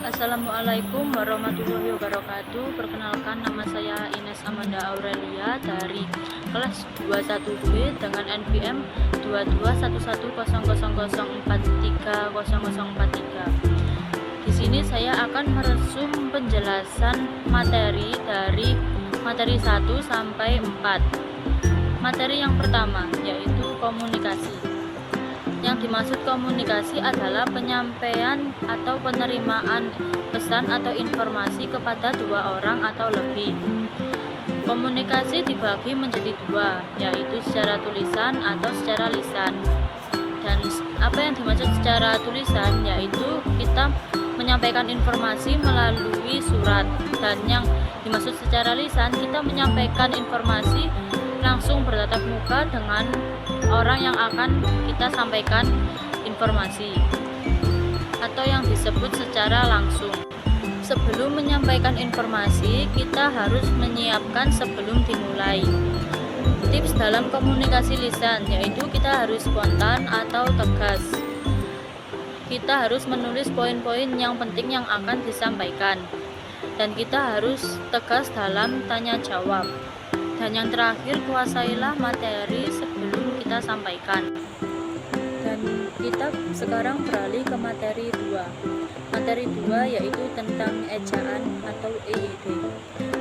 Assalamualaikum warahmatullahi wabarakatuh. Perkenalkan, nama saya Ines Amanda Aurelia dari kelas 21B dengan NPM 22110004300043. Di sini saya akan meresum penjelasan materi dari materi 1 sampai 4. Materi yang pertama yaitu komunikasi. Yang dimaksud komunikasi adalah penyampaian atau penerimaan pesan atau informasi kepada dua orang atau lebih. Komunikasi dibagi menjadi dua, yaitu secara tulisan atau secara lisan. Dan apa yang dimaksud secara tulisan yaitu kita menyampaikan informasi melalui surat, dan yang dimaksud secara lisan kita menyampaikan informasi langsung bertatap muka dengan orang yang akan kita sampaikan informasi, atau yang disebut secara langsung. Sebelum menyampaikan informasi, kita harus menyiapkan sebelum dimulai. Tips dalam komunikasi lisan yaitu kita harus spontan atau tegas. Kita harus menulis poin-poin yang penting yang akan disampaikan, dan kita harus tegas dalam tanya jawab. Dan yang terakhir, kuasailah materi sebelum kita sampaikan. Dan kita sekarang beralih ke materi 2. Materi 2 yaitu tentang ejaan atau EYD.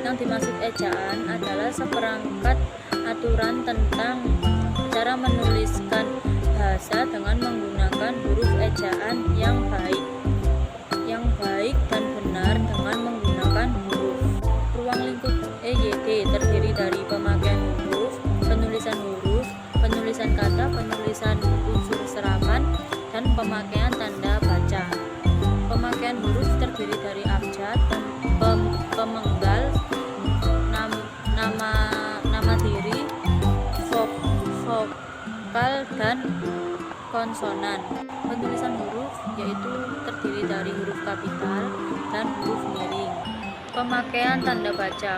Yang dimaksud ejaan adalah seperangkat aturan tentang cara menuliskan bahasa dengan menggunakan huruf ejaan yang baik dan benar dengan menggunakan huruf. Ruang lingkup EYD terdiri dari pemakaian huruf, penulisan kata, penulisan unsur serapan, dan pemakaian tanda baca. Pemakaian huruf terdiri dari abjad, pemenggal, nama diri, vokal, dan konsonan. Penulisan huruf yaitu terdiri dari huruf kapital dan huruf miring. Pemakaian tanda baca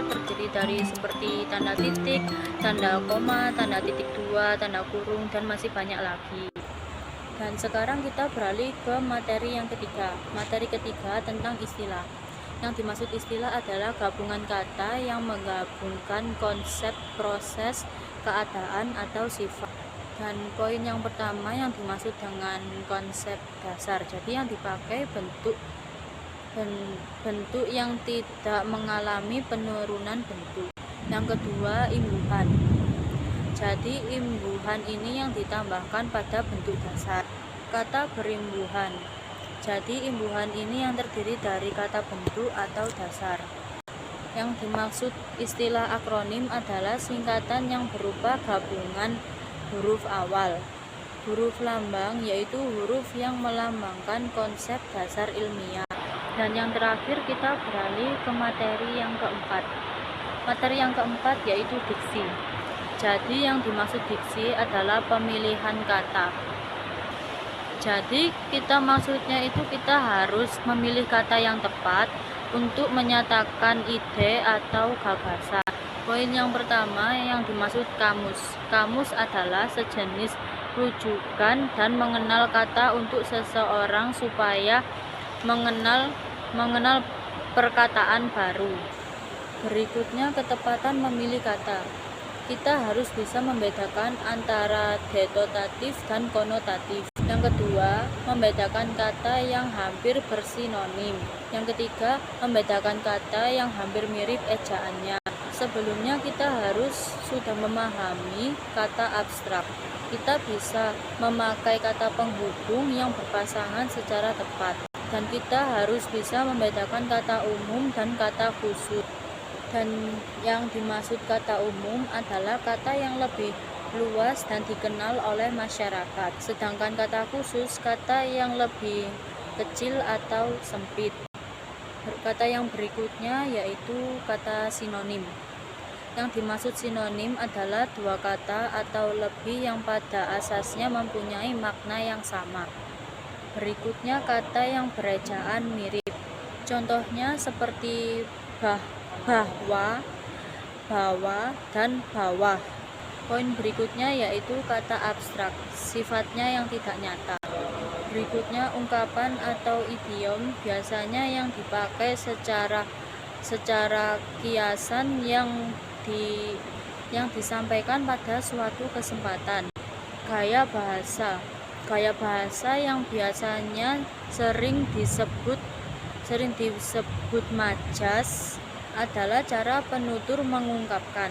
terdiri dari seperti tanda titik, tanda koma, tanda titik dua, tanda kurung, dan masih banyak lagi. Dan sekarang kita beralih ke materi yang ketiga. Materi ketiga tentang istilah. Yang dimaksud istilah adalah gabungan kata yang menggabungkan konsep, proses, keadaan, atau sifat. Dan poin yang pertama yang dimaksud dengan konsep dasar. Jadi yang dipakai bentuk yang tidak mengalami penurunan bentuk. Yang kedua, imbuhan. Jadi imbuhan ini yang ditambahkan pada bentuk dasar. Kata berimbuhan. Jadi imbuhan ini yang terdiri dari kata bentuk atau dasar. Yang dimaksud istilah akronim adalah singkatan yang berupa gabungan huruf awal, huruf lambang, yaitu huruf yang melambangkan konsep dasar ilmiah. Dan yang terakhir kita beralih ke materi yang keempat. Materi yang keempat yaitu diksi. Jadi yang dimaksud diksi adalah pemilihan kata. Jadi maksudnya itu kita harus memilih kata yang tepat untuk menyatakan ide atau gagasan. Poin yang pertama yang dimaksud kamus. Kamus adalah sejenis rujukan dan mengenal kata untuk seseorang supaya mengenal perkataan baru. Berikutnya, ketepatan memilih kata. Kita harus bisa membedakan antara denotatif dan konotatif. Yang kedua, membedakan kata yang hampir bersinonim. Yang ketiga, membedakan kata yang hampir mirip ejaannya. Sebelumnya kita harus sudah memahami kata abstrak. Kita bisa memakai kata penghubung yang berpasangan secara tepat. Dan kita harus bisa membedakan kata umum dan kata khusus. Dan yang dimaksud kata umum adalah kata yang lebih luas dan dikenal oleh masyarakat. Sedangkan kata khusus, kata yang lebih kecil atau sempit. Kata yang berikutnya yaitu kata sinonim. Yang dimaksud sinonim adalah dua kata atau lebih yang pada asasnya mempunyai makna yang sama. Berikutnya kata yang berejaan mirip. Contohnya seperti bahwa, bawa, dan bawah. Poin berikutnya yaitu kata abstrak, sifatnya yang tidak nyata. Berikutnya ungkapan atau idiom biasanya yang dipakai secara kiasan yang disampaikan pada suatu kesempatan. Gaya bahasa yang biasanya sering disebut majas adalah cara penutur mengungkapkan.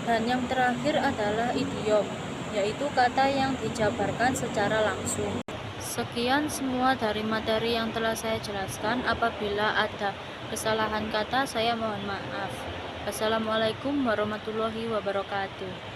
Dan yang terakhir adalah idiom, yaitu kata yang dijabarkan secara langsung. Sekian semua dari materi yang telah saya jelaskan. Apabila ada kesalahan kata, saya mohon maaf. Wassalamualaikum warahmatullahi wabarakatuh.